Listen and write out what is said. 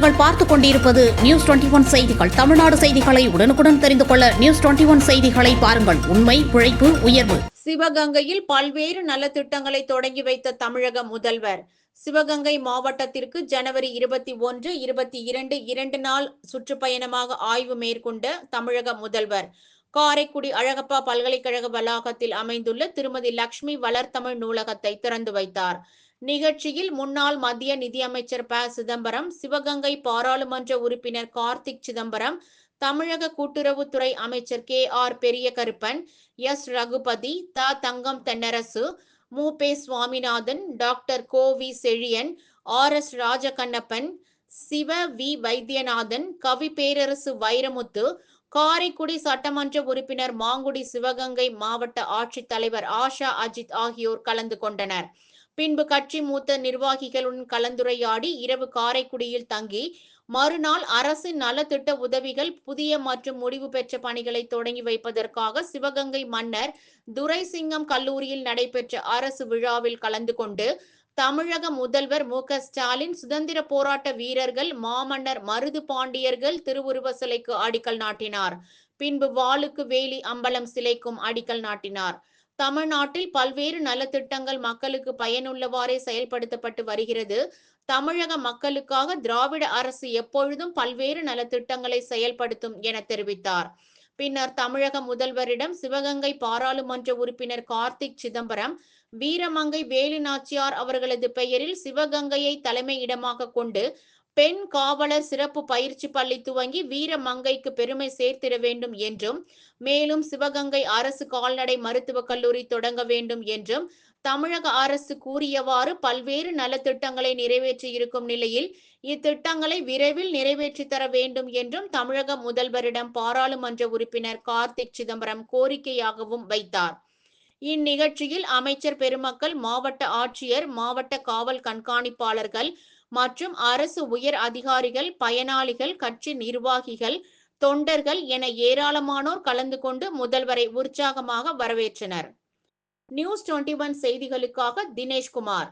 நீங்கள் பார்த்துக் கொண்டிருப்பது நியூஸ் 21 செய்திகள். தமிழ்நாடு செய்திகளை உடனுக்குடன் தெரிந்து கொள்ள நியூஸ் 21 செய்திகளை பாருங்கள். உண்மை, உழைப்பு, உயர்வு. சிவகங்கையில் பல்வேறு நலத்திட்டங்களை தொடங்கி வைத்த தமிழக முதல்வர். சிவகங்கை மாவட்டத்திற்கு ஜனவரி 21, 22 2 நாள் சுற்றுப்பயணமாக ஆய்வு மேற்கொண்ட தமிழக முதல்வர் காரைக்குடி அழகப்பா பல்கலைக்கழக வளாகத்தில் அமைந்துள்ள திருமதி லட்சுமி வளர்தமிழ் நூலகத்தை திறந்து வைத்தார். நிகழ்ச்சியில் முன்னாள் மத்திய நிதியமைச்சர் ப. சிதம்பரம், சிவகங்கை பாராளுமன்ற உறுப்பினர் கார்த்திக் சிதம்பரம், தமிழக கூட்டுறவுத்துறை அமைச்சர் K. R. Periyakaruppan, S. Raghupathi, த. தங்கம் தென்னரசு, மு. பெ. சுவாமிநாதன், டாக்டர் கோ. V. Chezhiyan, R. S. Rajakannappan, Siva. V. Vaithiyanathan, கவி பேரரசு வைரமுத்து, காரைக்குடி சட்டமன்ற உறுப்பினர் மாங்குடி, சிவகங்கை மாவட்ட ஆட்சித்தலைவர் ஆஷா அஜித் ஆகியோர் கலந்து கொண்டனர். பின்பு கட்சி மூத்த நிர்வாகிகளுடன் கலந்துரையாடி இரவு காரைக்குடியில் தங்கி மறுநாள் அரசின் நலத்திட்ட உதவிகள், புதிய மற்றும் முடிவு பெற்ற பணிகளை தொடங்கி வைப்பதற்காக சிவகங்கை மன்னர் துரைசிங்கம் கல்லூரியில் நடைபெற்ற அரசு விழாவில் கலந்து கொண்டு தமிழக முதல்வர் மு. க. ஸ்டாலின் சுதந்திர போராட்ட வீரர்கள் மாமன்னர் மருது பாண்டியர்கள் திருவுருவ சிலைக்கு அடிக்கல் நாட்டினார். பின்பு வாளுக்கு வேலி அம்பலம் சிலைக்கும் அடிக்கல் நாட்டினார். தமிழ்நாட்டில் பல்வேறு நலத்திட்டங்கள் மக்களுக்கு பயனுள்ளவாறே செயல்படுத்தப்பட்டு வருகிறது. தமிழக மக்களுக்காக திராவிட அரசு எப்பொழுதும் பல்வேறு நலத்திட்டங்களை செயல்படுத்தும் என தெரிவித்தார். பின்னர் தமிழக முதல்வரிடம் சிவகங்கை பாராளுமன்ற உறுப்பினர் கார்த்திக் சிதம்பரம், வீரமங்கை வேலுநாச்சியார் அவர்களது பெயரில் சிவகங்கையை தலைமையிடமாக கொண்டு பெண் காவலர் சிறப்பு பயிற்சி பள்ளி துவங்கி வீரமங்கைக்கு பெருமை சேர்த்திட வேண்டும் என்றும், மேலும் சிவகங்கை அரசு கால்நடை மருத்துவக் கல்லூரி தொடங்க வேண்டும் என்றும் தமிழக அரசு கூறியவாறு பல்வேறு நலத்திட்டங்களை நிறைவேற்றியிருக்கும் நிலையில் இத்திட்டங்களை விரைவில் நிறைவேற்றி தர வேண்டும் என்றும் தமிழக முதல்வரிடம் பாராளுமன்ற உறுப்பினர் கார்த்திக் சிதம்பரம் கோரிக்கையாகவும் வைத்தார். இந்நிகழ்ச்சியில் அமைச்சர் பெருமக்கள், மாவட்ட ஆட்சியர், மாவட்ட காவல் கண்காணிப்பாளர்கள் மற்றும் அரசு உயர் அதிகாரிகள், பயனாளிகள், கட்சி நிர்வாகிகள், தொண்டர்கள் என ஏராளமானோர் கலந்து கொண்டு முதல்வரை உற்சாகமாக வரவேற்றனர். நியூஸ் 21 செய்திகளுக்காக தினேஷ்குமார்.